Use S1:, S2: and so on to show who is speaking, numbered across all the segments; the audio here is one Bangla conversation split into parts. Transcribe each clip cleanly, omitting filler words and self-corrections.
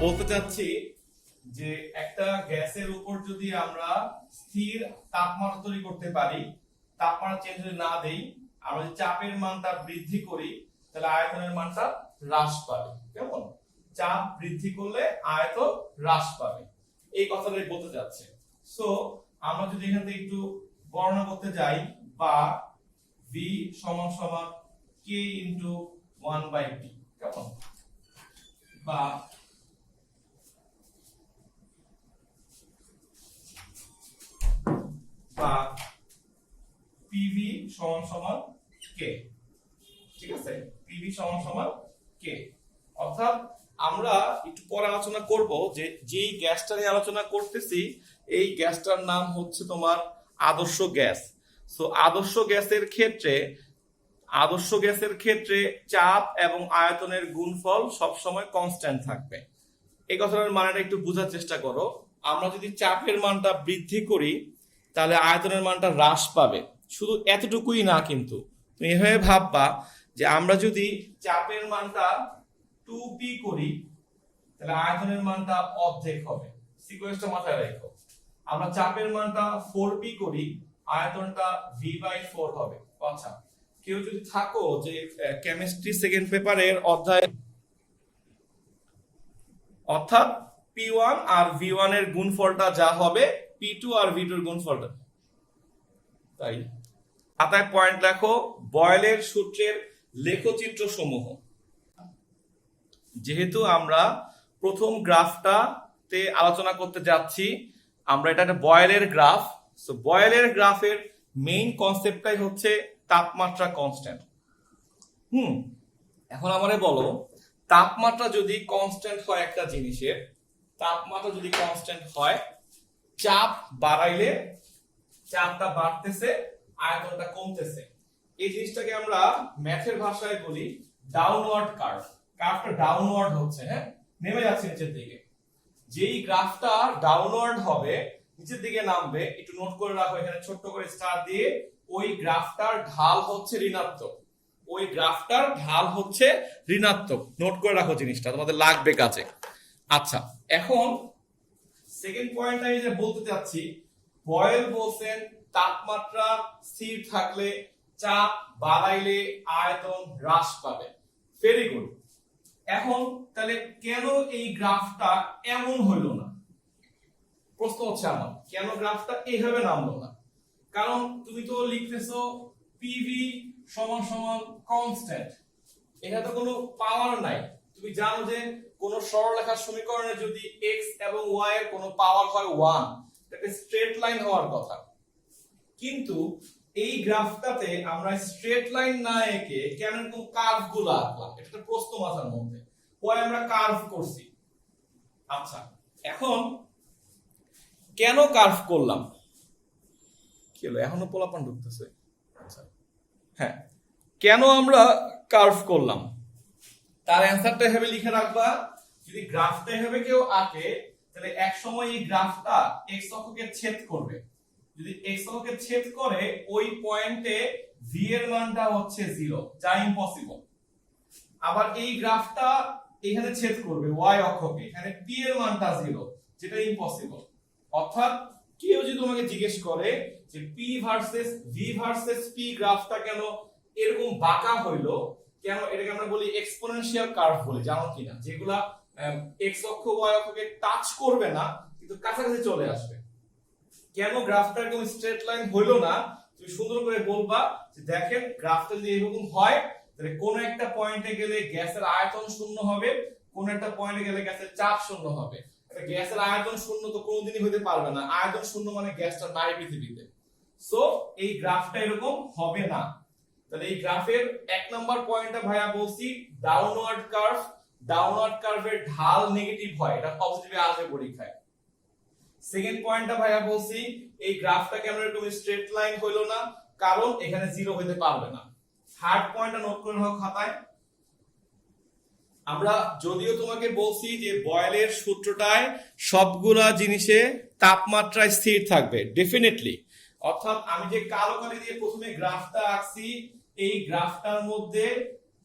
S1: বলতে চাচ্ছি যে একটা গ্যাসের উপর যদি আমরা স্থির তাপমাত্রা তৈরি করতে পারি, তাপমাত্রা চেঞ্জ যদি না দেই, আমরা যদি চাপের মানটা বৃদ্ধি করি তাহলে আয়তনের মানটা হ্রাস পাবে। কেমন? চাপ বৃদ্ধি করলে আয়তন হ্রাস পাবে, এই কথাটাই বলতে যাচ্ছে। সো আমরা যদি এখান থেকে একটু গণনা করতে যাই, বা v সমান সমান k ইনটু 1/t, কেমন? বা PV সমান সমান K, ঠিক আছে? PV সমান সমান K। অর্থাৎ আমরা একটু পরে আলোচনা করব যে যেই গ্যাসটা নিয়ে আলোচনা করতেছি এই গ্যাসটার নাম হচ্ছে তোমার আদর্শ গ্যাস। সো আদর্শ গ্যাসের ক্ষেত্রে চাপ এবং আয়তনের গুণফল সবসময় কনস্ট্যান্ট থাকবে। এই কথাটার মানেটা একটু বোঝার চেষ্টা করো। আমরা যদি চাপের মানটা বৃদ্ধি করি তাহলে আয়তনের মানটা হ্রাস পাবে। শুধু এতটুকুই না, কিন্তু তুমি এভাবে ভাববা যে আমরা যদি চাপের মানটা 2p করি তাহলে আয়তনের মানটা অর্ধেক হবে। সিকোয়েন্সটা মাথায় রাখো। আমরা চাপের মানটা 4p করি, আয়তনটা v/4 হবে। আচ্ছা, কেউ যদি থাকো যে কেমিস্ট্রি সেকেন্ড পেপারের অধ্যায়, অর্থাৎ p1 আর v1 এর গুণফলটা যা হবে p2 আর v2 এর গুণফলটা তাই। খাতায় পয়েন্ট লেখো, বয়েলের সূত্রের লেখচিত্র সমূহ। যেহেতু আমরা প্রথম গ্রাফটাতে আলোচনা করতে যাচ্ছি, আমরা এটা একটা বয়েলের গ্রাফ। সো বয়েলের গ্রাফের মেইন কনসেপ্টটাই হচ্ছে তাপমাত্রা কনস্ট্যান্ট। এখন আমারে বলো, তাপমাত্রা যদি কনস্ট্যান্ট হয় একটা জিনিসের, তাপমাত্রা যদি কনস্ট্যান্ট হয়, চাপ বাড়াইলে চাপটা বাড়তেছে, আয়তনটা কমতেছে। এই জিনিসটাকে আমরা ম্যাথের ভাষায় বলি ডাউনওয়ার্ড কার্ভ। কার্ভটা ডাউনওয়ার্ড হচ্ছে, হ্যাঁ, নেমে যাচ্ছে নিচের দিকে। যেই গ্রাফটা ডাউনওয়ার্ড হবে, নিচের দিকে নামবে, একটু নোট করে রাখো এখানে ছোট্ট করে স্টার দিয়ে, ওই গ্রাফটার ঢাল হচ্ছে ঋণাত্মক। ওই গ্রাফটার ঢাল হচ্ছে ঋণাত্মক। নোট করে রাখো জিনিসটা, তোমাদের লাগবে কাজে। আচ্ছা, এখন সেকেন্ড পয়েন্ট আমি যে বলতে চাচ্ছি, বয়েল বলছেন তাপমাত্রা স্থির থাকলে চাপ বাড়াইলে আয়তন হ্রাস পাবে। Very good. এখন তাহলে কেন এই গ্রাফটা এমন হইলো না? প্রশ্ন হচ্ছে আমার, কেন গ্রাফটা এইভাবে নামলো না? কারণ তুমি তো লিখতেছো PV সমান সমান কনস্ট্যান্ট, এখানে তো কোনো পাওয়ার নাই। তুমি জানো যে কোন সরলরেখার সমীকরণে যদি x এবং y এর কোনো পাওয়ার হয় 1, এটা স্ট্রেট লাইন হওয়ার কথা। কিন্তু এই গ্রাফটাতে আমরা স্ট্রেট লাইন না এঁকে কেন এরকম কার্ভ গুলো আঁকলাম? এটা একটা প্রশ্ন মাথার মধ্যে। পরে আমরা কার্ভ করছি। আচ্ছা, এখন কেন কার্ভ করলাম? কি হলো, এখনো পোলাপান ঢুকতেছে? আচ্ছা, হ্যাঁ, কেন আমরা কার্ভ করলাম তার অ্যান্সারটা এভাবে লিখে রাখবা। যদি গ্রাফটা এভাবে কেউ আঁকে তাহলে এক সময় এই গ্রাফটা x অক্ষকে ছেদ করবে। যদি x অক্ষকে ছেদ করে ওই পয়েন্টে v এর মানটা হচ্ছে 0, যা ইম্পসিবল। আবার এই গ্রাফটা এখানে ছেদ করবে y অক্ষকে, এখানে p এর মানটা 0, যেটা ইম্পসিবল। অর্থাৎ কেউ যদি তোমাকে জিজ্ঞেস করে যে p versus v versus p গ্রাফটা কেন এরকম বাঁকা হইলো, কেন এটাকে আমরা বলি এক্সপোনেনশিয়াল কার্ভ বলি, জানো কিনা? যেগুলা x অক্ষ y অক্ষকে টাচ করবে না কিন্তু কাছাকাছি চলে আসবে। কেন গ্রাফটা এরকম স্ট্রেট লাইন হইলো না? তুমি সুন্দর করে বলবা যে দেখেন, গ্রাফটা যদি এরকম হয় তাহলে কোন একটা পয়েন্টে গেলে গ্যাসের আয়তন শূন্য হবে, কোন একটা পয়েন্টে গেলে গ্যাসের চাপ শূন্য হবে। এটা গ্যাসের আয়তন শূন্য তো কোনোদিনই হতে পারবে না। আয়তন শূন্য মানে গ্যাসটা নাই পৃথিবীতে। সো এই গ্রাফটা এরকম হবে না। তাহলে এই গ্রাফের এক নাম্বার পয়েন্টটা ভাইয়া বলছি ডাউনওয়ার্ড কার্ভ। ডাউনওয়ার্ড কার্ভের ঢাল নেগেটিভ হয়, এটা পজিটিভে আসবে পরীক্ষায়। সেকেন্ড পয়েন্টটা ভাইয়া বলছি এই গ্রাফটা কেন এরকম স্ট্রেট লাইন হইলো না, কারণ এখানে জিরো হইতে পারবে না। থার্ড পয়েন্টটা নোট করে নাও খাতায়। আমরা যদিও তোমাকে বলছি যে বয়েলের সূত্রটায় সবগুলা জিনিসে তাপমাত্রা স্থির থাকবে, ডেফিনেটলি। অর্থাৎ আমি যে কালো কালি দিয়ে প্রথমে গ্রাফটা আঁকছি, এই গ্রাফটার মধ্যে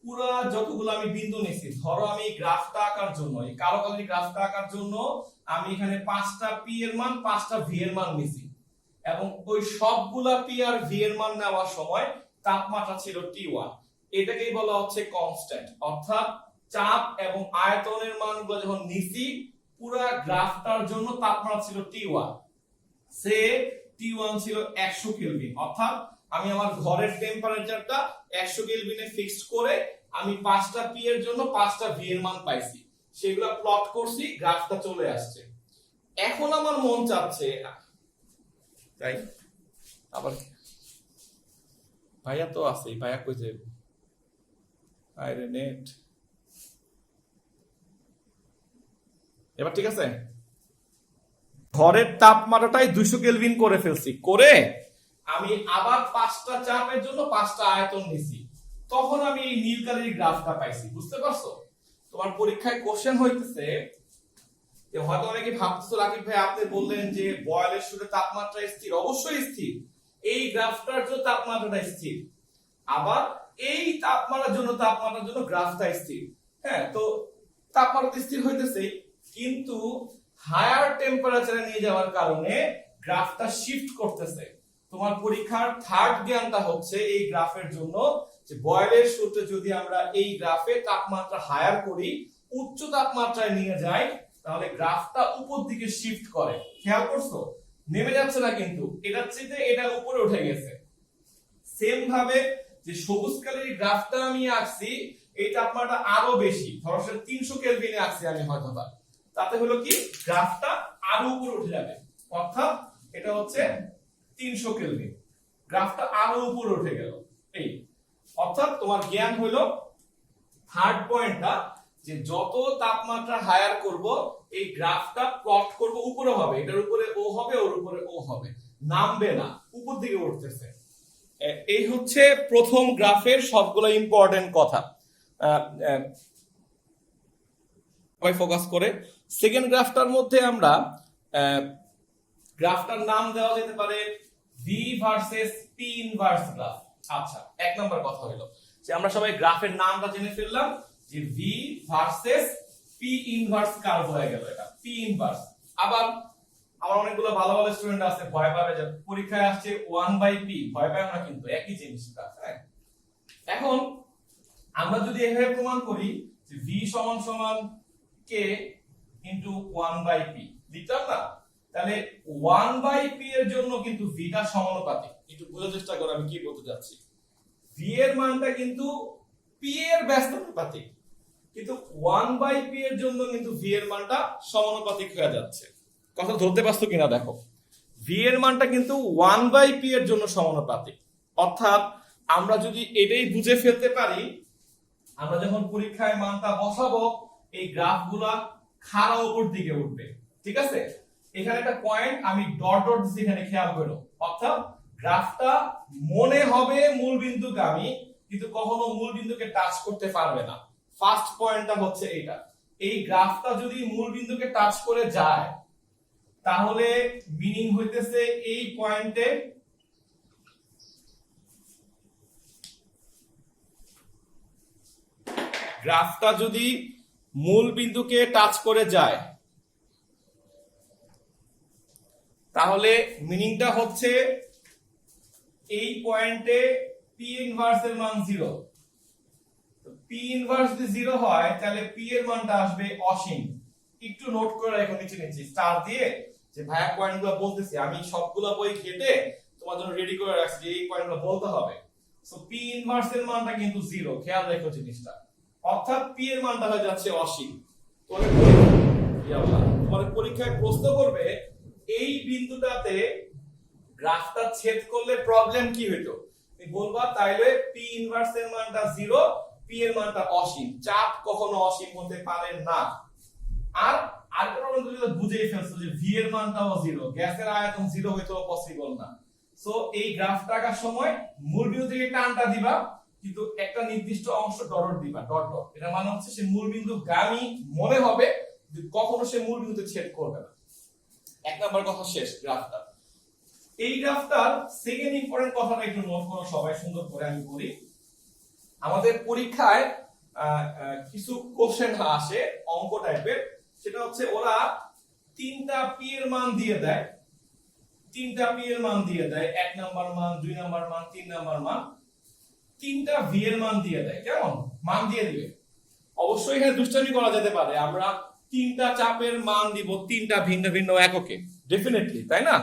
S1: পুরা যতগুলো আমি বিন্দু নিছি, ধরো আমি গ্রাফটা আঁকার জন্য, এই কালো কালারের গ্রাফটা আঁকার জন্য আমি এখানে 5টা পি এর মান 5টা ভি এর মান নিছি, এবং ওই সবগুলা পি আর ভি এর মান নেওয়ার সময় তাপমাত্রা ছিল T1। এটাকেই বলা হচ্ছে কনস্ট্যান্ট। অর্থাৎ চাপ এবং আয়তনের মানগুলো যখন নিছি, পুরা গ্রাফটার জন্য তাপমাত্রা ছিল T1, সে T1 ছিল 100 কেলভিন। অর্থাৎ আমি আমার ঘরের টেম্পারেচারটা 100 কেলভিনে ফিক্সড করে আমি 5টা পি এর জন্য 5টা ভি এর মান পাইছি, সেগুলো প্লট করছি, গ্রাফটা চলে আসছে। এখন আমার মন চাচ্ছে, তাই আবার ভাইয়া তো আছে, ভাইয়া কই যাবে, আরে নেট এবার ঠিক আছে। ঘরের তাপমাত্রাটাই 200 কেলভিন করে ফেলছি, করে আমি আবার 5টা চাপের জন্য 5টা আয়তন নিছি, তখন আমি এই নীল কালারের গ্রাফটা পাইছি। বুঝতে পারছো? তোমার পরীক্ষায় কোশ্চেন হইতেছে যে হয়তো অনেকে ভাবতেছো রাকিব ভাই আপনি বললেন যে বয়েলের শুরুতে তাপমাত্রা স্থির, অবশ্যই স্থির, এই গ্রাফটার জন্য তাপমাত্রাটা স্থির, আবার এই তাপমাত্রার জন্য গ্রাফটা স্থির। হ্যাঁ, তো তাপমাত্রা স্থির হইতেছে, কিন্তু হায়ার টেম্পারেচারে নিয়ে যাওয়ার কারণে গ্রাফটা শিফট করতেছে। তোমার পরীক্ষার থার্ড জ্ঞানটা হচ্ছে এই গ্রাফের জন্য যে বয়েলের সূত্রে যদি আমরা এই গ্রাফে তাপমাত্রা হায়ার করি, উচ্চ তাপমাত্রায় নিয়ে যাই, তাহলে গ্রাফটা উপর দিকে শিফট করে। খেয়াল করছো? নেমে যাচ্ছে না, কিন্তু এটার চেয়ে এটা উপরে উঠে গেছে। সেম ভাবে যে সবুজ কালারের গ্রাফটা আমি আঁকছি, এই তাপমাত্রা আরো বেশি, ধরো 300 কেলভিনে আঁকছি আমি হয়তো, তাতে হলো কি গ্রাফটা আরো উপরে উঠে যাবে। অর্থাৎ এটা হচ্ছে 300 কেলভিন, গ্রাফটা আরো উপরে উঠে গেল। এই অর্থাৎ তোমার জ্ঞান হলো থার্ড পয়েন্টটা, যে যত তাপমাত্রা হায়ার করব এই গ্রাফটা প্লট করব উপরে হবে, এটার উপরে ও হবে, ওর উপরে ও হবে, নামবে না, উপর দিকে উঠতেছে। এই হচ্ছে প্রথম গ্রাফের সবগুলো ইম্পর্টেন্ট কথা। সবাই ফোকাস করে। সেকেন্ড গ্রাফটার মধ্যে আমরা গ্রাফটার নাম দেওয়া যেতে পারে V versus P inverse graph. আচ্ছা, এক নম্বর কথা হলো যে আমরা সবাই গ্রাফের নামটা জেনে ফেললাম, যে V versus P inverse curve হয়ে গেল, এটা পি ইনভার্স। আবার আমার অনেকগুলো ভালো ভালো স্টুডেন্ট আছে, ভয় পাবে যে পরীক্ষায় আসছে 1/p, ভয় পাবে না, কিন্তু একই জিনিসটা। হ্যাঁ, এখন আমরা যদি এভাবে প্রমাণ করি যে v সমান সমান k ইনটু 1/p, লিখলাম না, তাহলে 1/p এর জন্য কিন্তু v টা সমানুপাতিক। একটু বোঝার চেষ্টা করো আমি কি বলতে যাচ্ছি। v এর মানটা কিন্তু p এর ব্যস্তানুপাতিক, কিন্তু 1/p এর জন্য কিন্তু v এর মানটা সমানুপাতিক হয়ে যাচ্ছে। কথা ধরতে পারছো কিনা দেখো, v এর মানটা কিন্তু 1/p এর জন্য সমানুপাতিক। অর্থাৎ আমরা যদি এটাই বুঝে ফেলতে পারি, আমরা যখন পরীক্ষায় মানটা বসাবো এই গ্রাফগুলা খাড়া উপর দিকে উঠবে। ঠিক আছে, এখানে একটা পয়েন্ট আমি ডট ডট দিছি, এখানে খেয়াল করো। অর্থাৎ গ্রাফটা মনে হবে মূল বিন্দুগামী, কিন্তু কখনো মূল বিন্দুকে টাচ করতে পারবে না। ফার্স্ট পয়েন্টটা হচ্ছে এইটা। এই গ্রাফটা যদি মূল বিন্দুকে টাচ করে যায়, তাহলে মিনিং হইতেছে এই পয়েন্টে গ্রাফটা যদি মূল বিন্দুকে টাচ করে যায়, তাহলে মিনিংটা হচ্ছে এই পয়েন্টে পি ইনভার্স এর মান 0। পি ইনভার্স যদি 0 হয়, তাহলে পি এর মানটা আসবে অসীম। একটু নোট করে রাখো নিচে নিচে স্টার দিয়ে, যে ভাইয়া পয়েন্টগুলো বলতেছি, আমি সবগুলো বই ঘেটে তোমার জন্য রেডি করে রাখছি যে এই পয়েন্টগুলো বলতে হবে। সো পি ইনভার্স এর মানটা কিন্তু 0, খেয়াল রাখো জিনিসটা। অর্থাৎ পি এর মানটা হয়ে যাচ্ছে অসীম। তোমাদের পরীক্ষায় প্রশ্ন করবে এই বিন্দুটাতে গ্রাফটা ছেদ করলে প্রবলেম কি হইতো, তুমি বলবা তাইলে পি ইনভার্স এর মানটা 0, পি এর মানটা অসীম। চাপ কখনো অসীম হতে পারে না। আর আরেকটা প্রবলেম তুমি বুঝেই ফেলছো যে ভি এর মানটাও 0, গ্যাসের আয়তন 0 হইতেও পসিবল না। সো এই গ্রাফটা আঁকার সময় মূল বিন্দু থেকে টানটা দিবা, কিন্তু একটা নির্দিষ্ট অংশ ডট দিবা, ডট ডট। এটা মানে হচ্ছে সে মূল বিন্দু গামী মনে হবে, কখনো সে মূল বিন্দুতে ছেদ করবে না। এক নাম্বার কথা শেষ গ্রাফটা। এই গ্রাফটার সেকেন্ড ইম্পর্টেন্ট কথাটা একটু নোট করো সবাই সুন্দর করে, আমি বলি। আমাদের পরীক্ষায় কিছু কোশ্চেন আসে অঙ্ক টাইপের, সেটা হচ্ছে ওরা তিনটা পি এর মান দিয়ে দেয়, তিনটা পি এর মান দিয়ে দেয়, 1 নাম্বার মান, 2 নাম্বার মান, 3 নাম্বার মান, তিনটা ভি এর মান দিয়ে দেয়। কেমন মান দিয়ে দিবে? অবশ্যই এখানে দুষ্টামি করা যেতে পারে, আমরা তিনটা চাপের মান দিব তিনটা ভিন্ন ভিন্ন এককে, ডেফিনেটলি, তাই না?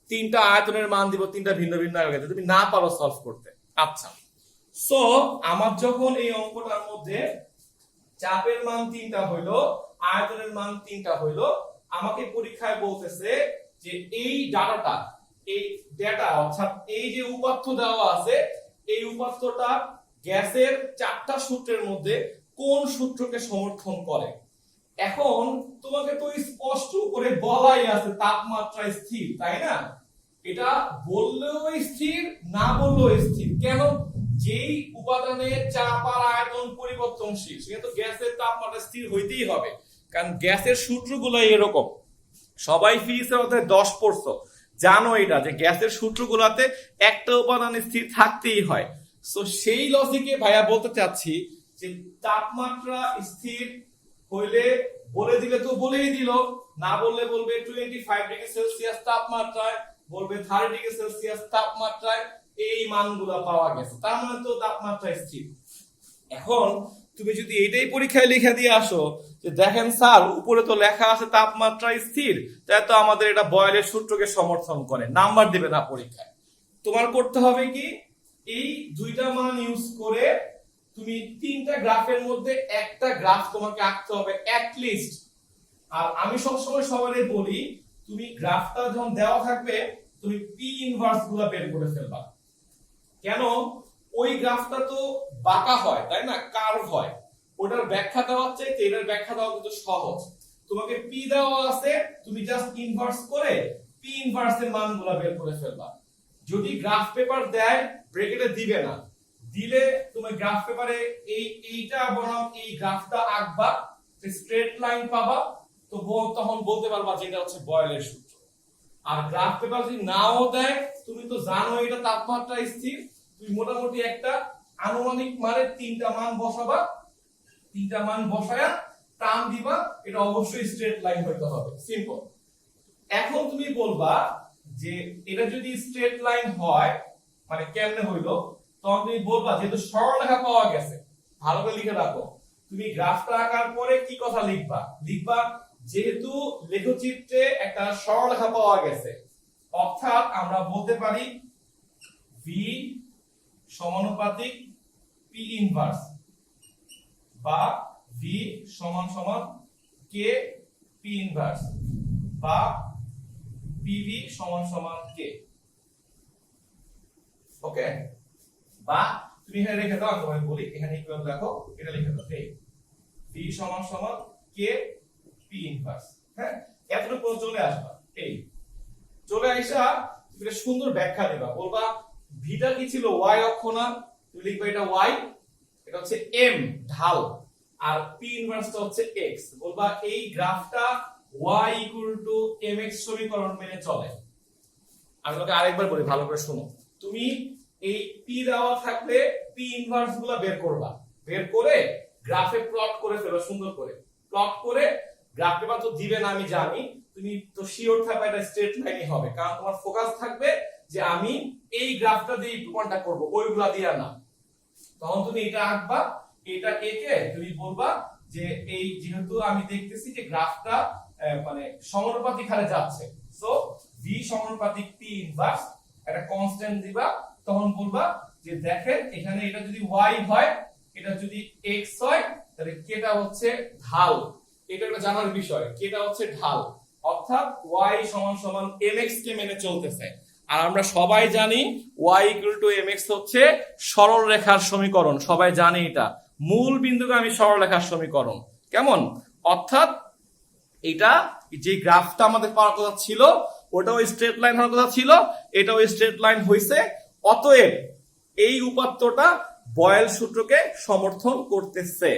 S1: তিনটা আয়তনের মান দিব তিনটা ভিন্ন ভিন্ন এককে, তুমি না পারো সলভ করতে। আচ্ছা, সো আমার যখন এই অঙ্কটার মধ্যে চাপের মান তিনটা হইলো, আয়তনের মান তিনটা হইলো, আমাকে পরীক্ষায় বলতেছে যে এই ডাটাটা, এই ডেটা অর্থাৎ এই যে উপাত্ত দেওয়া আছে, এই উপাত্তটা গ্যাসের চারটা সূত্রের মধ্যে কোন সূত্রকে সমর্থন করে। এখন তোমাকে তো স্পষ্ট করে বলাই আছে তাপমাত্রা স্থির, তাই না? এটা বললেও স্থির, না বললেও স্থির। কেন? যেই উপাদানে চাপ আর আয়তন পরিবর্তনশীল, সেটা তো গ্যাসের তাপমাত্রা স্থির হইতেই হবে, কারণ গ্যাসের সূত্রগুলো এরকম। সবাই ফিজিক্সের মধ্যে 10 পড়ছো, জানো এটা যে গ্যাসের সূত্রগুলোতে একটা উপাদান স্থির থাকতেই হয়। সো সেই লজিকে ভাইয়া বলতে চাচ্ছি যে তাপমাত্রা স্থির হইলে বলে দিলে তো বলেই দিল, না বললে বলবে 25 ডিগ্রি সেলসিয়াস তাপমাত্রায়, বলবে 30 ডিগ্রি সেলসিয়াস তাপমাত্রায় এই মানগুলো পাওয়া গেছে, তার মানে তো তাপমাত্রা স্থির। এখন তুমি যদি এটাই পরীক্ষায় লিখে দিয়ে আসো যে দেখেন স্যার উপরে তো লেখা আছে তাপমাত্রা স্থির, তাই তো আমাদের এটা বয়েলের সূত্রকে সমর্থন করে, নাম্বার দিবে না পরীক্ষায়। তোমার করতে হবে কি, এই দুইটা মান ইউজ করে তুমি তিনটা গ্রাফের মধ্যে একটা গ্রাফ তোমাকে আঁকতে হবে অ্যাটলিস্ট। আর আমি সবসময় সবাই বলি, তুমি গ্রাফটা যখন দেওয়া থাকবে তুমি পি ইনভার্স গুলো বের করে ফেলবা। কেন? ওই গ্রাফটা তো বাঁকা হয়, তাই না, কার্ভ হয়, ওটার ব্যাখ্যা দেওয়ার চাইতে এটার ব্যাখ্যা দেওয়া কিন্তু সহজ। তোমাকে পি দেওয়া আছে, তুমি জাস্ট ইনভার্স করে পি ইনভার্স এর মানগুলো বের করে ফেলবা। যদি গ্রাফ পেপার দেয় ব্র্যাকেটে দিবে না, দিলে তুমি গ্রাফ পেপারে এইটা বনাম এই গ্রাফটা আঁকবা, স্ট্রেট লাইন পাবা, তো তখন বলতে পারবা যে এটা হচ্ছে বয়েলের সূত্র। আর গ্রাফ পেপার যদি নাও দেয়, তুমি তো জানো এটা তাপমাত্রা স্থির, তুমি মোটামুটি একটা আনুমানিক মানে তিনটা মান বসাবা, তিনটা মান বসায়া টান দিবা, এটা অবশ্যই স্ট্রেট লাইন হইতে হবে, সিম্পল। এখন তুমি বলবা যে এটা যদি স্ট্রেট লাইন হয় মানে কেমনে হইলো, তখন তুমি বলবা যেহেতু সরলরেখা পাওয়া গেছে, ভালো করে লিখে রাখো, তুমি গ্রাফটা আঁকার পরে কি কথা লিখবা, লিখবা যেহেতু লেখচিত্রে একটা সরলরেখা পাওয়া গেছে, অর্থাৎ আমরা বলতে পারি ভি সমানুপাতিক পি ইনভার্স, বা ভি সমান সমান কে পি ইনভার্স, বা পিভি সমান সমান কে। ওকে, বা তুমি এখানে লিখে দাও, আমি তোমাকে বলি এখানে ইকুয়াল দেখো, এটা লিখে দাও, এই ভি সমান সমান কে পি ইনভার্স। হ্যাঁ, এতটুকু চলে আসবা, এই চলে আইসা তুমি সুন্দর ব্যাখ্যা দিবা, বলবা ভিটা কি ছিল, ওয়াই অক্ষ না, তুমি লিখবা এটা ওয়াই, এটা হচ্ছে এম ঢাল, আর পি ইনভার্সটা হচ্ছে এক্স। বলবা এই গ্রাফটা y ইকুয়াল টু mx সমীকরণ মেনে চলে। আমি তোমাকে আরেকবার বলি, ভালো করে শোনো, তুমি এই পি দেওয়া থাকলে পি ইনভার্স গুলো বের করবা, বের করে গ্রাফে প্লট করে ফেলো, সুন্দর করে প্লট করে, গ্রাফ পেপার তো দিবে না আমি জানি, তুমি তো শিওর থাকবে এটা স্ট্রেট লাইনই হবে, কারণ তোমার ফোকাস থাকবে যে আমি এই গ্রাফটা দিয়ে প্রমাণটা করব, ওইগুলা দিয়া না। তখন তুমি এটা আঁকবা, এটা এঁকে তুমি বলবা যে এই যেহেতু আমি দেখতেছি যে গ্রাফটা মানে সমানুপাতিক হারে যাচ্ছে, সো ভি সমানুপাতিক পি ইনভার্স, একটা কনস্ট্যান্ট দিবা, তখন বলবা যে দেখেন এখানে এটা যদি y হয়, এটা যদি x হয়, তাহলে কেটা হচ্ছে ঢাল, এটা একটা জানার বিষয়, কেটা হচ্ছে ঢাল, অর্থাৎ y সমান সমান mx কে মেনে চলতেছে। আর আমরা সবাই জানি y ইকুয়াল টু mx হচ্ছে সরল রেখার সমীকরণ, সবাই জানি এটা মূল বিন্দুগামী সরলরেখার সমীকরণ। কেমন? অর্থাৎ এটা যে গ্রাফটা আমাদের পাওয়ার কথা ছিল ওটাও স্ট্রেট লাইন হওয়ার কথা ছিল, এটাও স্ট্রেট লাইন হইছে, অতএব এই উপাত্তটা বয়েল সূত্রকে সমর্থন করতেছে।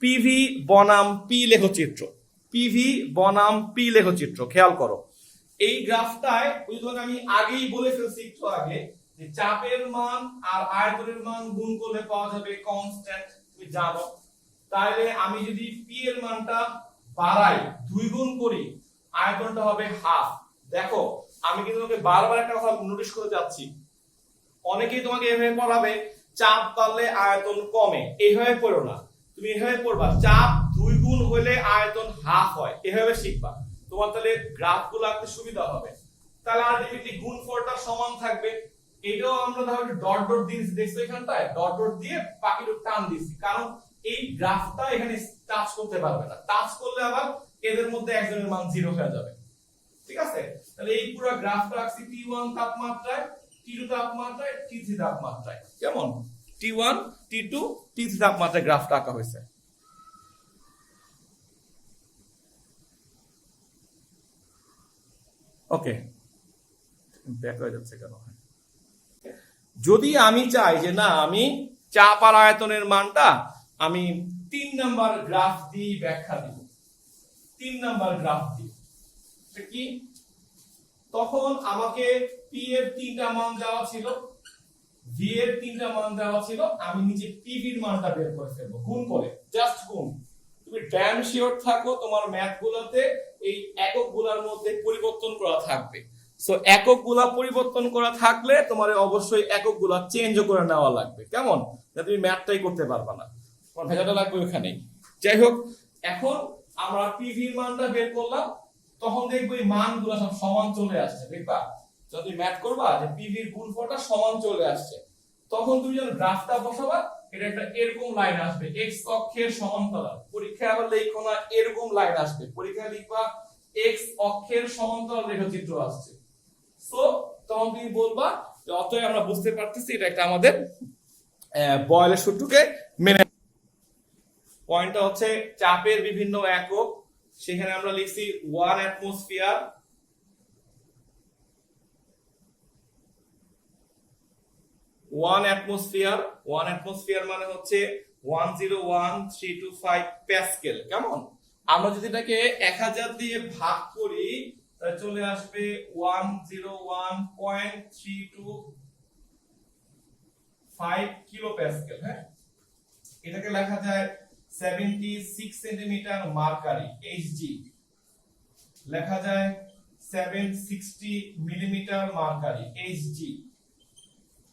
S1: পিভি বনাম পি লেখচিত্র, পিভি বনাম পি লেখচিত্র খেয়াল করো, এই গ্রাফটায় আমি আগেই বলে ফেলছি একটু আগে যে যে চাপের মান আর আয়তনের মান গুণ করলে পাওয়া যাবে কনস্ট্যান্ট, তুমি জানো। তাহলে আমি যদি পি এর মানটা বাড়াই, 2 গুণ করি, আয়তনটা হবে হাফ। দেখো আমি কিন্তু তোমাকে বারবার একটা কথা নোটিশ করে যাচ্ছি, অনেকেই তোমাকে এভাবে পড়াবে চাপ বাড়লে আয়তন কমে, এইভাবে পড়ো না, তুমি এভাবে পড়বা চাপ 2 গুণ হলে আয়তন হাফ হয়, এভাবে শিখবা, তোমার তাহলে গ্রাফগুলো আঁকতে সুবিধা হবে। তাহলে আলটিমেটলি গুণফলটা সমান থাকবে। এটাও আমরা ধরো ডট ডট দিয়েছি, দেখছো এখানটায় ডট ডট দিয়ে বাকিটুকু টান দিয়েছি, কারণ এই গ্রাফটা এখানে টাচ করতে পারবে না, টাচ করলে আবার এদের মধ্যে একজনের মান 0 হয়ে যাবে। ঠিক আছে, তাহলে এই পুরো গ্রাফটা আঁকছি T1 তাপমাত্রায়, T2 তাপমাত্রায়, T3 তাপমাত্রায়, কেমন T1 T2 T3 তাপমাত্রায় গ্রাফটা আঁকা হয়েছে। ওকে, ব্যাক হয়ে যাচ্ছে কেন? যদি আমি চাই যে না আমি চাপ আর আয়তনের মানটা আমি 3 নাম্বার গ্রাফ দিয়ে ব্যাখ্যা দিব, 3 নাম্বার গ্রাফ দিয়ে কি, তখন আমাকে পি এর 3টা মান দেওয়া ছিল, ভি এর 3টা মান দেওয়া ছিল, আমি নিচে পিভি এর মানটা বের করে ফেলবো গুণ করে, জাস্ট গুণ। তুমি ড্যাম শিওর থাকো তোমার ম্যাথ গুলোতে এই এককগুলোর মধ্যে পরিবর্তন করা থাকবে। সো এককগুলা পরিবর্তন করা থাকলে তোমার অবশ্যই এককগুলা চেঞ্জ করে নেওয়া লাগবে, কেমন, তুমি ম্যাথটাই করতে পারবা না, তোমার ভেজাটা লাগবে ওখানেই। যাই হোক, এখন আমরা পিভি এর মানটা বের করলাম, তখন দেখবো এই মানগুলো সব সমান চলে আসছে, দেখবা যদি ম্যাথ করবা যে পিভি এর গুণফলটা সমান চলে আসছে, তখন তুমি যখন গ্রাফটা বসাবা এটা একটা এরকম লাইন আসবে এক্স অক্ষের সমান্তরাল, পরীক্ষায় আবার লেখো না এরকম লাইন আসবে, পরীক্ষায় লিখবা এক্স অক্ষের সমান্তরাল রেখাচিত্র আসছে। সো তখন তুমি বলবা যে অতএব আমরা বুঝতে পারতেছি এটা একটা আমাদের বয়েলের সূত্রকে মেনে। পয়েন্টটা হচ্ছে চাপের বিভিন্ন একক, সেখানে আমরা লিখছি 1 অ্যাটমসফিয়ার, 1 অ্যাটমসফিয়ার মানে হচ্ছে 101,325 প্যাসকেল, কেমন। আমরা যদি এটাকে 1000 দিয়ে ভাগ করি তাহলে চলে আসবে 101.325 কিলো প্যাসকেল। হ্যাঁ, এটাকে লেখা যায় 76 সেন্টিমিটার মার্কারি এইচজি, লেখা যায় 760 মিলিমিটার মার্কারি এইচজি,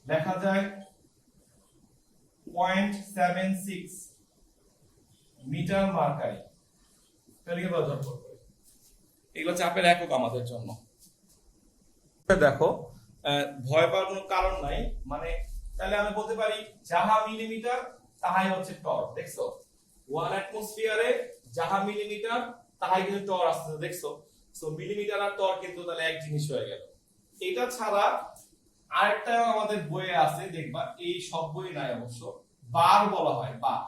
S1: লেখা যায় 0.76 মিটার মার্কারি। তাহলে কি ব্যবহার করব, এগুলো চাপের একক আমাদের জন্য। দেখো ভয় পাওয়ার কোনো কারণ নাই, মানে তাহলে আমি বলতে পারি যাহা মিলিমিটার তাহাই হচ্ছে টর্ক, দেখছো 1 অ্যাটমসফিয়ারে যাহা মিলিমিটার তাহাই কিন্তু টর্ক আসছে, দেখছো। সো মিলিমিটার আর টর্ক কিন্তু তাহলে এক জিনিস হয়ে গেল। এটা ছাড়া আরেকটা আমাদের বইয়ে আছে, দেখবা এই সব বই নাই অবশ্য, বার বলা হয়, বার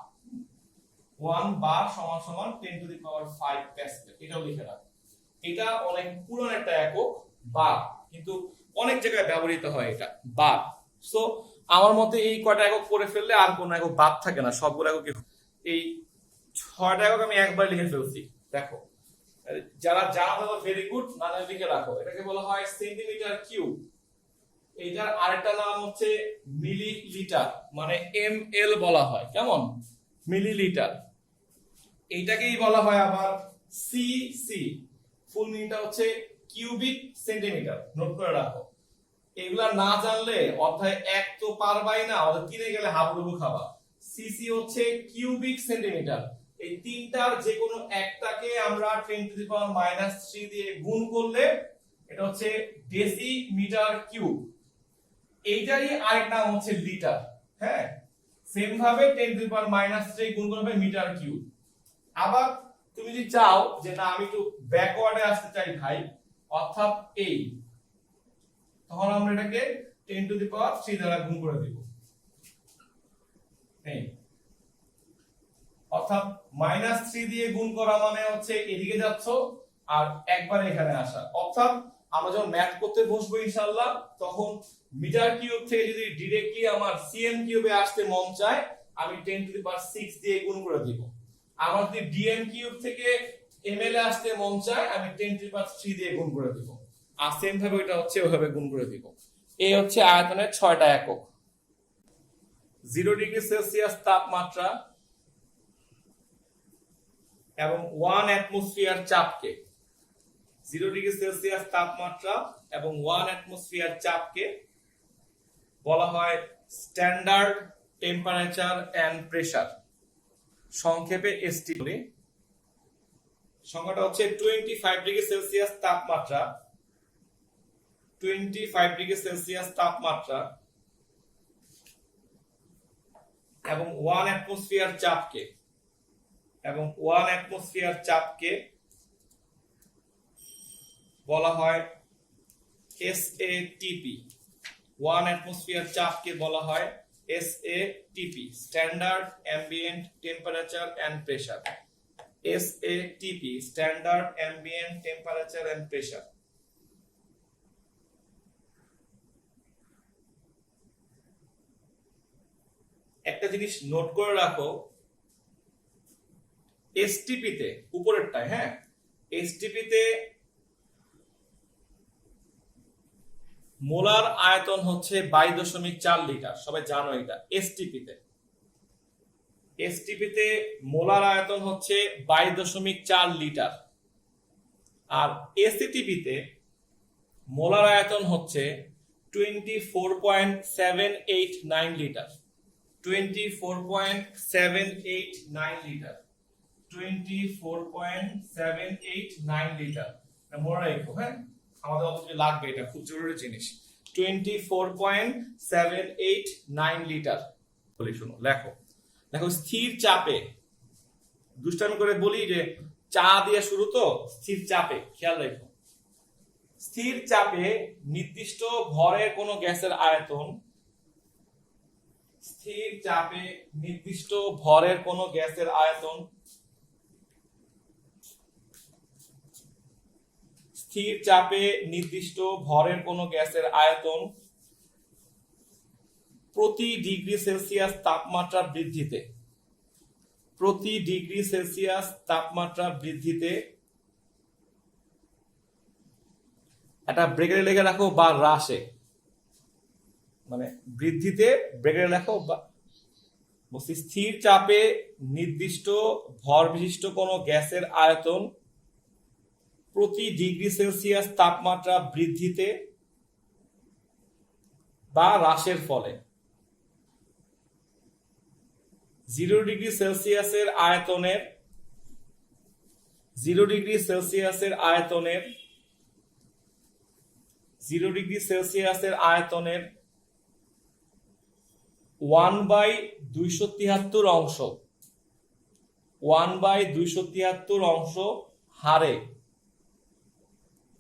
S1: 1 বার সমান সমান 10 টু দি পাওয়ার 5 প্যাসকেল, এটাও লিখে রাখো। এটা অনেক পুরনো একটা একক বার, কিন্তু অনেক জায়গায় ব্যবহৃত হয় এটা বার। সো আমার মতে এই কয়টা একক পড়ে ফেললে আর কোনো একক বাদ থাকে না, সবগুলো একক। এই 6টা একক আমি একবার লিখে ফেলছি, দেখো যারা জানা তারা ভেরি গুড, না লিখে রাখো। এটাকে বলা হয় সেন্টিমিটার কিউব, এইটার আরেকটা নাম হচ্ছে মিলিলিটার, মানে ml বলা হয়, কেমন মিলিলিটার। এইটাকেই বলা হয় আবার সিসি, ফুল মিনিংটা হচ্ছে কিউবিক সেন্টিমিটার, নোট করে রাখো। এগুলা না জানলে অধ্যায় 1 তো পারবাই না, অর্থাৎ কিনে গেলে হাবুডুবু খাবা। সিসি হচ্ছে কিউবিক সেন্টিমিটার, এই তিনটার যে কোনো একটাকে আমরা 10 টু দি পাওয়ার -3 দিয়ে গুণ করলে এটা হচ্ছে ডেসিমিটার কিউব। এইটারই আরেক নাম হচ্ছে লিটার। হ্যাঁ, সেম ভাবে 10 টু দি পাওয়ার -3 গুণ করবে মিটার কিউব। আবার তুমি যদি চাও যে না আমি একটু ব্যাকওয়ার্ডে আসতে চাই ভাই, অর্থাৎ এই, তখন আমরা এটাকে 10 টু দি পাওয়ার 3 দ্বারা গুণ করে দেব। এই অর্থাৎ -3 দিয়ে গুণ করা মানে হচ্ছে এদিকে যাচ্ছ আর একবার এখানে আসা। অর্থাৎ আমরা যখন ম্যাথ করতে বসবো ইনশাআল্লাহ, তখন মিটার কিউব থেকে যদি ডাইরেক্টলি আমার সিএম কিউবে আসতে মন চায়, আমি 10 টু দি পাওয়ার 6 দিয়ে গুণ করে দিব। আমার যদি ডিএম কিউব থেকে এমএল এ আসতে মন চায়, আমি 10 টু দি পাওয়ার 3 দিয়ে গুণ করে দিব। আর সেম ভাবে এটা হচ্ছে ওইভাবে গুণ করে দিব। এ হচ্ছে আয়তনের 6টা একক। 0 ডিগ্রি সেলসিয়াস তাপমাত্রা এবং 1 অ্যাটমসফিয়ার চাপকে 0 ডিগ্রি সেলসিয়াস তাপমাত্রা এবং 1 অ্যাটমসফিয়ার চাপকে বলা হয় স্ট্যান্ডার্ড টেম্পারেচার এন্ড প্রেসার, সংক্ষেপে এসটি বলি। সংখ্যাটা হচ্ছে 25 ডিগ্রি সেলসিয়াস তাপমাত্রা, 25 ডিগ্রি সেলসিয়াস তাপমাত্রা এবং 1 অ্যাটমসফিয়ার চাপকে বলা হয় এসএটিপি। 1 অ্যাটমসফিয়ার চাপকে বলা হয় SATP, standard ambient temperature and pressure. SATP, standard ambient temperature and pressure. একটা জিনিস নোট করে রাখো, এসটিপি তে উপরেরটায়, হ্যাঁ, এসটিপি তে মোলার আয়তন হচ্ছে 22.4 লিটার, সবাই জানো এটা। এসটিপি তে মোলার আয়তন হচ্ছে 22.4 লিটার, আর এসিটিপি তে মোলার আয়তন হচ্ছে 24.789 লিটার। 24.789 litre, 24.789 litre. মনে রাখো, হ্যাঁ, আমাদের অবশ্যই লাগবে, এটা খুব জরুরি জিনিস। 24.789 লিটার। বলি শুনো, লেখো স্থির চাপে, দুষ্টামি করে বলি যে চা দিয়ে শুরু তো, স্থির চাপে খেয়াল রেখো, স্থির চাপে নির্দিষ্ট ভরের কোন গ্যাসের আয়তন, স্থির চাপে নির্দিষ্ট ভরের কোন গ্যাসের আয়তন, স্থির চাপে নির্দিষ্ট ভরের কোন গ্যাসের আয়তন প্রতি ডিগ্রি সেলসিয়াস তাপমাত্রা বৃদ্ধিতে, প্রতি ডিগ্রি সেলসিয়াস তাপমাত্রা বৃদ্ধিতে, এটা ব্রেকেটে লিখে রাখো, বা হ্রাসে, মানে বৃদ্ধিতে ব্রেকেটে লেখো বা, বলছি স্থির চাপে নির্দিষ্ট ভর বিশিষ্ট কোন গ্যাসের আয়তন প্রতি ডিগ্রি সেলসিয়াস তাপমাত্রা বৃদ্ধিতে বা হ্রাসের ফলে 0 ডিগ্রি সেলসিয়াসের আয়তনের 0 ডিগ্রি সেলসিয়াসের আয়তনের 0 ডিগ্রি সেলসিয়াসের আয়তনের 1/273 অংশ, 1/273 অংশ হারে,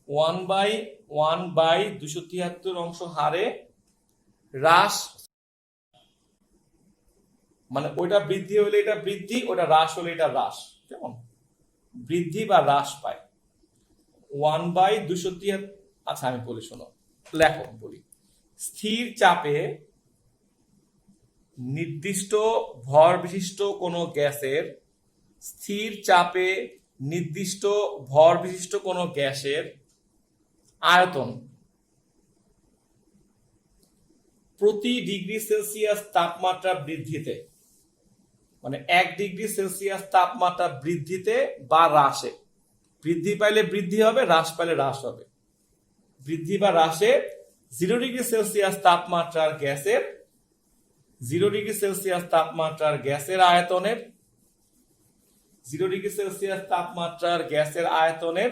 S1: 1/273 অংশ হারে হ্রাস, মানে ওইটা বৃদ্ধি হলে এটা বৃদ্ধি, ওটা হ্রাস হলে এটা হ্রাস, কেমন, বৃদ্ধি বা হ্রাস পায় 1/273। আচ্ছা আমি বলি শোনো, লেখো বলি, স্থির চাপে নির্দিষ্ট ভর বিশিষ্ট কোন গ্যাসের, স্থির চাপে নির্দিষ্ট ভর বিশিষ্ট কোন গ্যাসের আয়তন প্রতি ডিগ্রি সেলসিয়াস তাপমাত্রা বৃদ্ধিতে, মানে 1 ডিগ্রি সেলসিয়াস তাপমাত্রা বৃদ্ধিতে বা হ্রাসে, বৃদ্ধি পাইলে বৃদ্ধি হবে, হ্রাস পাইলে হ্রাস হবে, বৃদ্ধি বা হ্রাসে 0 ডিগ্রি সেলসিয়াস তাপমাত্রার গ্যাসের, 0 ডিগ্রি সেলসিয়াস তাপমাত্রার গ্যাসের আয়তনের, 0 ডিগ্রি সেলসিয়াস তাপমাত্রার গ্যাসের আয়তনের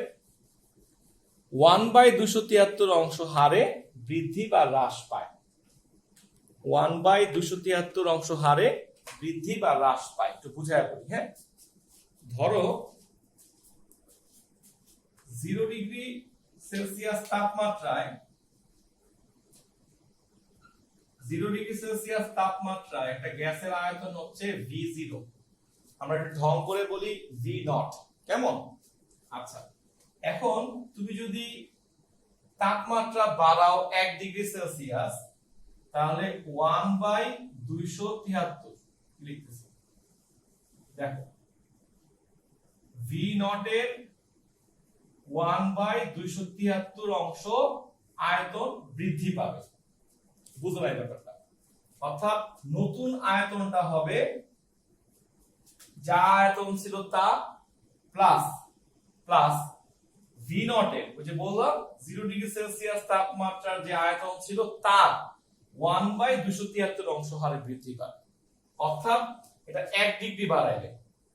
S1: 1/273 অংশ হারে বৃদ্ধি বা হ্রাস পায়, 1/273 অংশ হারে বৃদ্ধি বা হ্রাস পায়। একটু বুঝায় বলি, হ্যাঁ, ধরো 0 ডিগ্রি সেলসিয়াস তাপমাত্রায়, 0 ডিগ্রি সেলসিয়াস তাপমাত্রায় একটা গ্যাসের আয়তন হচ্ছে V0, আমরা একটু ঢং করে বলি V0, কেমন। আচ্ছা, এখন তুমি যদি তাপমাত্রা বাড়াও 1 ডিগ্রি সেলসিয়াস, তাহলে 1/273 লিখতেছি, দেখো V0 এর 1/273 অংশ আয়তন বৃদ্ধি পাবে, বুঝো না এই ব্যাপারটা। অর্থাৎ নতুন আয়তনটা হবে যা আয়তন ছিল তা প্লাস প্লাস ভি নট এর, ওই যে বললাম 0 ডিগ্রি সেলসিয়াস তাপমাত্রার যে আয়তন ছিল তার 1/273 অংশ হারে বৃদ্ধি পায়। অর্থাৎ এটা 1 ডিগ্রি বাড়াইলে,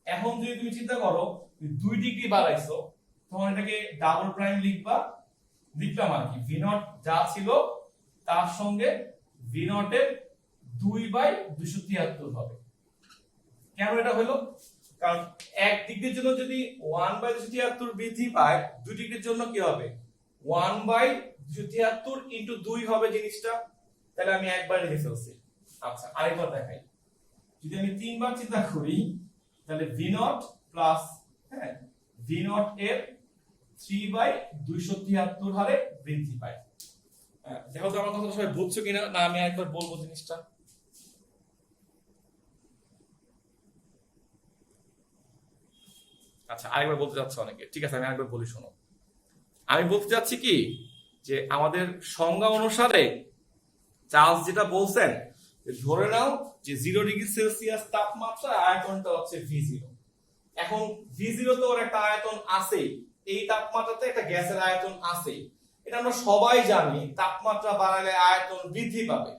S1: এখন যদি তুমি চিন্তা করো 2 ডিগ্রি বাড়াইছো, তখন এটাকে ডাবল প্রাইম লিখবা, লিখলাম আর কি ভি নট যা ছিল তার সঙ্গে ভি নট এর 2/273 হবে। কেন এটা হলো? কারণ 1 ডিগ্রির জন্য যদি 1/273 বৃদ্ধি পায়, 2 ডিগ্রির জন্য কি হবে 1/273 ইনটু 2 হবে জিনিসটা, তাহলে আমি একবার লিখে ফেলছি। আচ্ছা আরেকবার দেখাই, যদি আমি তিনবার চিন্তা করি তাহলে ভি নট প্লাস হ্যাঁ ভি নট এর 3/273 হারে বৃদ্ধি পায়। দেখো তো আমার কথা সবাই বুঝছো কিনা, না আমি একবার বলবো জিনিসটা। আচ্ছা আরেকবার বলতে যাচ্ছে অনেকে, ঠিক আছে আমি আরেকবার বলি শোনো। আমি বলতে চাচ্ছি কি যে আমাদের সংজ্ঞা অনুসারে চার্লস যেটা বলছেন, ধরে নাও যে 0 ডিগ্রি সেলসিয়াস তাপমাত্রা আয়তনটা হচ্ছে V0। এখন V0 তো ওর একটা আয়তন আছেই, এই তাপমাত্রাতে একটা গ্যাসের আয়তন আছেই, এটা আমরা সবাই জানি। তাপমাত্রা বাড়ালে আয়তন বৃদ্ধি পাবে,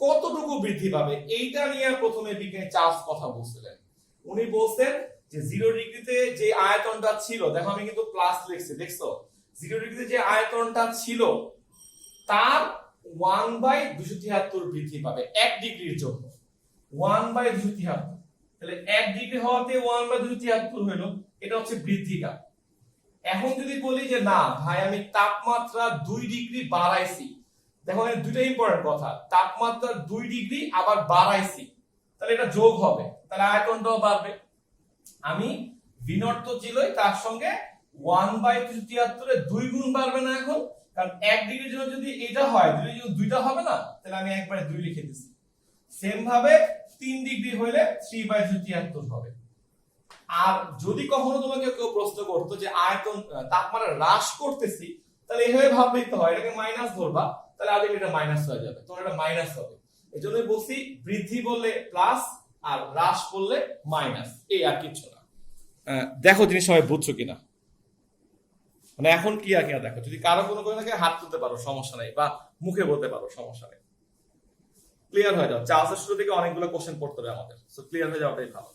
S1: কতটুকু বৃদ্ধি পাবে এইটা নিয়ে প্রথমে বিজ্ঞানী চার্লস কথা বলছিলেন। উনি বলছেন যে 0 ডিগ্রিতে যে আয়তনটা ছিল, দেখো আমি কিন্তু প্লাস লিখছি, দেখছো 0 ডিগ্রিতে যে আয়তনটা ছিল তার 1/273 বৃদ্ধি পাবে 1 ডিগ্রির জন্য। 1/273, তাহলে 1 ডিগ্রি হওয়াতে 1/273 হলো, এটা হচ্ছে বৃদ্ধিটা। এখন যদি বলি যে না ভাই আমি তাপমাত্রা 2 ডিগ্রি বাড়াইছি, দেখো এখানে দুটো ইম্পর্টেন্ট কথা, তাপমাত্রা 2 ডিগ্রি আবার বাড়াইছি, তাহলে এটা যোগ হবে, তাহলে আয়তনটাও বাড়বে। আমি ভি নট তো ছিলই, তার সঙ্গে 1/273 এর 2 গুণ বাড়বে না এখন, কারণ 1 ডিগ্রির জন্য যদি এটা হয় 2 ডিগ্রির জন্য 2টা হবে না, তাহলে আমি একবারে 2 লিখে দিছি। সেম ভাবে 3 ডিগ্রি হলে 3/273 হবে। আর যদি কখনো তোমাকে কেউ প্রশ্ন করতো যে আয়তন তাপমাত্রা হ্রাস করতেছি, তাহলে এইভাবে ভাবলেই তো হয়, এটাকে মাইনাস ধরবা, তাহলে আলটিমেটলি এটা মাইনাস হয়ে যাবে, তোমার এটা মাইনাস হবে। এজন্যই বলছি বৃদ্ধি বললে প্লাস আর হ্রাস বললে মাইনাস, এই আর কিছু না। দেখো জিনিস সবাই বুঝছো কিনা, মানে এখন কি আর কিনা দেখো। যদি কারো কোনো করে থাকে হাত তুলতে পারো, সমস্যা নেই, বা মুখে বলতে পারো, সমস্যা নেই। ক্লিয়ার হয়ে যাও, চার্লসের শুরু থেকে অনেকগুলো কোশ্চেন পড়তে হবে আমাদের, সো ক্লিয়ার হয়ে যাওয়াটাই ভালো।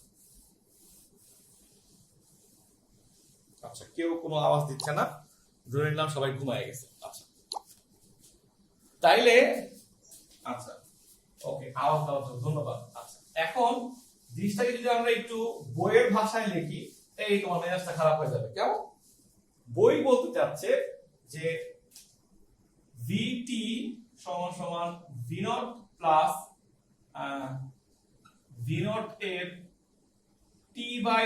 S1: আচ্ছা কেউ কোনো আওয়াজ দিচ্ছে না, ধরে নিলাম সবাই ঘুমায় গেছে। আচ্ছা তাইলে আচ্ছা ওকে, আওয়াজ দেওয়ার জন্য ধন্যবাদ। আচ্ছা এখন জিনিসটাকে যদি আমরা একটু বইয়ের ভাষায় লিখি, এই তোমার মেজাজটা খারাপ হয়ে যাবে। কেমন? বই বলতে চাচ্ছে যে ভিটি সমান সমান V naught plus V naught এর টি বাই